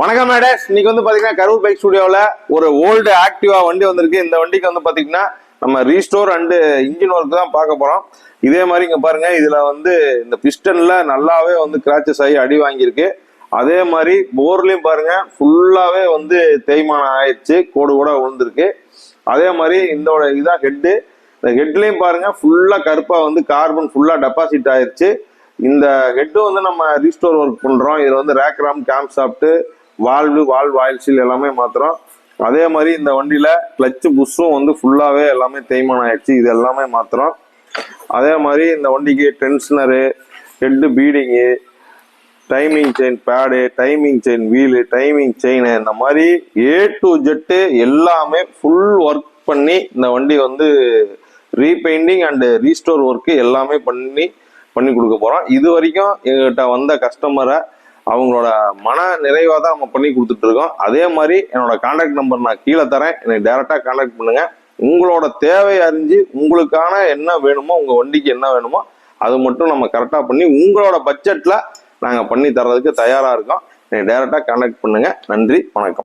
வணக்கம் மேடஸ். இன்னைக்கு வந்து பாத்தீங்கன்னா கரூர் பைக் ஸ்டுடியோவில் ஒரு ஓல்டு ஆக்டிவா வண்டி வந்திருக்கு. இந்த வண்டிக்கு வந்து பாத்தீங்கன்னா நம்ம ரீஸ்டோர் அண்ட் இன்ஜின் ஒர்க் தான் பார்க்க போறோம். இதே மாதிரி இங்க பாருங்க, இதுல வந்து இந்த பிஸ்டன்ல நல்லாவே வந்து கிராச்சஸ் ஆகி அடி வாங்கியிருக்கு. அதே மாதிரி போர்லயும் பாருங்க ஃபுல்லாவே வந்து தேய்மானம் ஆயிடுச்சு, கோடு கூட விழுந்திருக்கு. அதே மாதிரி இதோட இதான் ஹெட்டு. இந்த ஹெட்லயும் பாருங்க ஃபுல்லா கருப்பா வந்து கார்பன் ஃபுல்லா டெபாசிட் ஆயிடுச்சு. இந்த ஹெட்டு வந்து நம்ம ரீஸ்டோர் ஒர்க் பண்றோம். இதுல வந்து ரேக்ராம், camshaft, valve oil seal எல்லாமே மாத்திரம். அதே மாதிரி இந்த வண்டியில கிளச்சு புஷ்ஷும் வந்து ஃபுல்லாவே எல்லாமே தேய்மானம் ஆயிடுச்சு, இது எல்லாமே மாத்திரம். அதே மாதிரி இந்த வண்டிக்கு டென்ஷனரு, ஹெட் பீடிங்கு, timing chain pad, timing chain wheel, timing chain, இந்த மாதிரி A to Z எல்லாமே ஃபுல் ஒர்க் பண்ணி இந்த வண்டி வந்து ரீபெயிண்டிங் அண்ட் ரீஸ்டோர் ஒர்க்கு எல்லாமே பண்ணி கொடுக்க போறோம். இது வரைக்கும் எங்ககிட்ட வந்த கஸ்டமரை அவங்களோட மன நிறைவாக தான் நம்ம பண்ணி கொடுத்துட்டு இருக்கோம். அதே மாதிரி என்னோட கான்டாக்ட் நம்பர் நான் கீழே தரேன், எனக்கு டைரக்டா கான்டாக்ட் பண்ணுங்க. உங்களோட தேவை அறிஞ்சு உங்களுக்கான என்ன வேணுமோ, உங்க வண்டிக்கு என்ன வேணுமோ அது மட்டும் நம்ம கரெக்டா பண்ணி உங்களோட பட்ஜெட்ல நாங்க பண்ணி தர்றதுக்கு தயாரா இருக்கோம். எனக்கு டைரக்டா கான்டாக்ட் பண்ணுங்க. நன்றி, வணக்கம்.